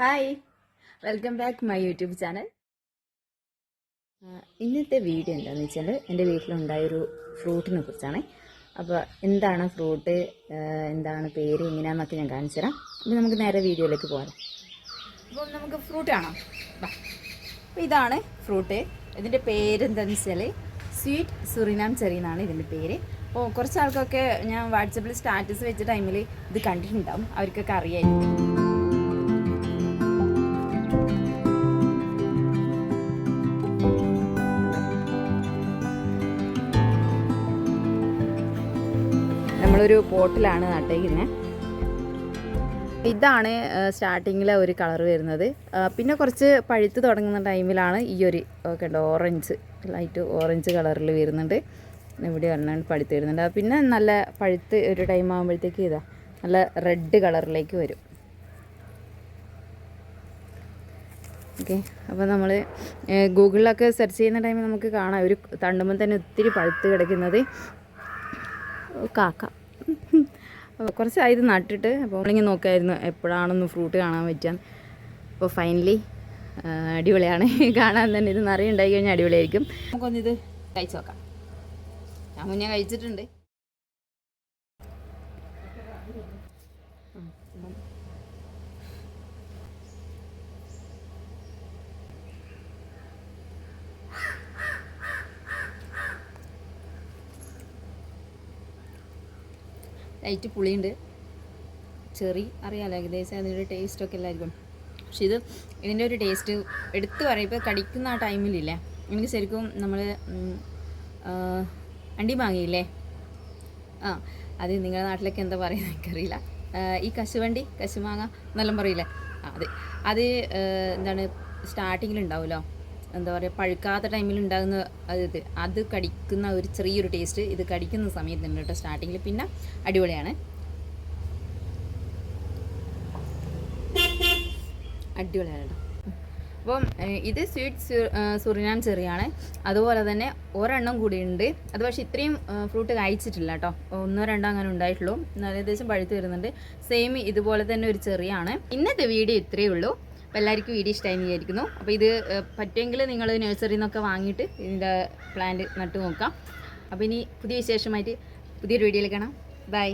Hi, welcome back my YouTube channel. ഇന്നത്തെ video എന്താണെന്ന് വെച്ചാൽ എൻ്റെ വീട്ടിലുണ്ടായൊരു ഫ്രൂട്ടിനെ കുറിച്ചാണ്. അപ്പോൾ എന്താണ് ഫ്രൂട്ട്, എന്താണ് പേര്, എങ്ങനെയാണെന്നൊക്കെ ഞാൻ കാണിച്ചു തരാം. അപ്പോൾ നമുക്ക് നേരെ വീഡിയോയിലേക്ക് പോകാം. അപ്പോൾ നമുക്ക് ഫ്രൂട്ട് കാണാം. അപ്പോൾ ഇതാണ് ഫ്രൂട്ട്. ഇതിൻ്റെ പേരെന്താണെന്ന് വെച്ചാൽ സ്വീറ്റ് സുറിനാം ചെറി എന്നാണ് ഇതിൻ്റെ പേര്. അപ്പോൾ കുറച്ച് ആൾക്കൊക്കെ ഞാൻ വാട്സപ്പിൽ സ്റ്റാറ്റസ് വെച്ച ടൈമിൽ ഇത് കണ്ടിട്ടുണ്ടാവും, അവർക്കൊക്കെ അറിയായിരിക്കും. നമ്മളൊരു പോട്ടിലാണ് നട്ടേക്കുന്നത്. ഇതാണ് സ്റ്റാർട്ടിങ്ങിലെ ഒരു കളർ വരുന്നത്. പിന്നെ കുറച്ച് പഴുത്ത് തുടങ്ങുന്ന ടൈമിലാണ് ഈ ഒരു കണ്ടോ ഓറഞ്ച്, ലൈറ്റ് ഓറഞ്ച് കളറിൽ വരുന്നുണ്ട്. ഇവിടെ വരണം പഴുത്ത് വരുന്നുണ്ട്. പിന്നെ നല്ല പഴുത്ത് ഒരു ടൈം ആകുമ്പോഴത്തേക്ക് ഇതാ നല്ല റെഡ് കളറിലേക്ക് വരും. ഓക്കെ, അപ്പോൾ നമ്മൾ ഗൂഗിളിലൊക്കെ സെർച്ച് ചെയ്യുന്ന ടൈമിൽ നമുക്ക് കാണാം ഒരു തണ്ടുമ്പോൾ തന്നെ ഒത്തിരി പഴുത്ത് കിടക്കുന്നത്. കാക്ക കുറച്ചായി ഇത് നട്ടിട്ട്. അപ്പോൾ നമ്മളിങ്ങനെ നോക്കായിരുന്നു എപ്പോഴാണൊന്ന് ഫ്രൂട്ട് കാണാൻ പറ്റാൻ. അപ്പോൾ ഫൈനലി അടിപൊളിയാണ് കാണാൻ തന്നെ. ഇത് നിറയെ ഉണ്ടായി കഴിഞ്ഞാൽ അടിപൊളിയായിരിക്കും. നമുക്കൊന്നിത് കഴിച്ച് നോക്കാം. ഞാൻ മുന്നേ കഴിച്ചിട്ടുണ്ട്. ലൈറ്റ് പുളിയുണ്ട്, ചെറി അറിയാമല്ലോ ഏകദേശം അതിൻ്റെ ടേസ്റ്റൊക്കെ എല്ലാവർക്കും. പക്ഷെ ഇതിൻ്റെ ഒരു ടേസ്റ്റ് എടുത്ത് പറയും. ഇപ്പോൾ കടിക്കുന്ന ആ ടൈമിലില്ലേ, എനിക്ക് ശരിക്കും നമ്മൾ അണ്ടി മാങ്ങയില്ലേ, അത് നിങ്ങളുടെ നാട്ടിലൊക്കെ എന്താ പറയുന്നത് എനിക്കറിയില്ല. ഈ കശുമാങ്ങ എന്നെല്ലാം പറയില്ലേ, അത് എന്താണ് സ്റ്റാർട്ടിങ്ങിലുണ്ടാവുമല്ലോ, എന്താ പറയുക, പഴുക്കാത്ത ടൈമിൽ ഉണ്ടാകുന്ന അത് കടിക്കുന്ന ഒരു ചെറിയൊരു ടേസ്റ്റ് ഇത് കടിക്കുന്ന സമയത്തുണ്ട് കേട്ടോ സ്റ്റാർട്ടിങ്ങിൽ. പിന്നെ അടിപൊളിയാണ്, അടിപൊളിയാണ് കേട്ടോ. അപ്പം ഇത് സ്വീറ്റ് സുറിനാം ചെറിയാണ്. അതുപോലെ തന്നെ ഒരെണ്ണം കൂടിയുണ്ട്. അത് പക്ഷേ ഇത്രയും ഫ്രൂട്ട് കഴിച്ചിട്ടില്ല കേട്ടോ, ഒന്നോ രണ്ടോ അങ്ങനെ ഉണ്ടായിട്ടുള്ളൂ. ഏകദേശം പഴുത്ത് വരുന്നുണ്ട്. സെയിം ഇതുപോലെ തന്നെ ഒരു ചെറിയാണ്. ഇന്നത്തെ വീഡിയോ ഇത്രയേ ഉള്ളൂ. അപ്പോൾ എല്ലാവർക്കും വീഡിയോ ഇഷ്ടമായി വിചാരിക്കുന്നു. അപ്പോൾ ഇത് പറ്റുമെങ്കിൽ നിങ്ങൾ നഴ്സറിയിൽ നിന്നൊക്കെ വാങ്ങിയിട്ട് ഇതിൻ്റെ പ്ലാന്റ് നട്ട് നോക്കാം. അപ്പോൾ ഇനി പുതിയ വിശേഷമായിട്ട് പുതിയൊരു വീഡിയോയിൽ കാണാം. ബൈ.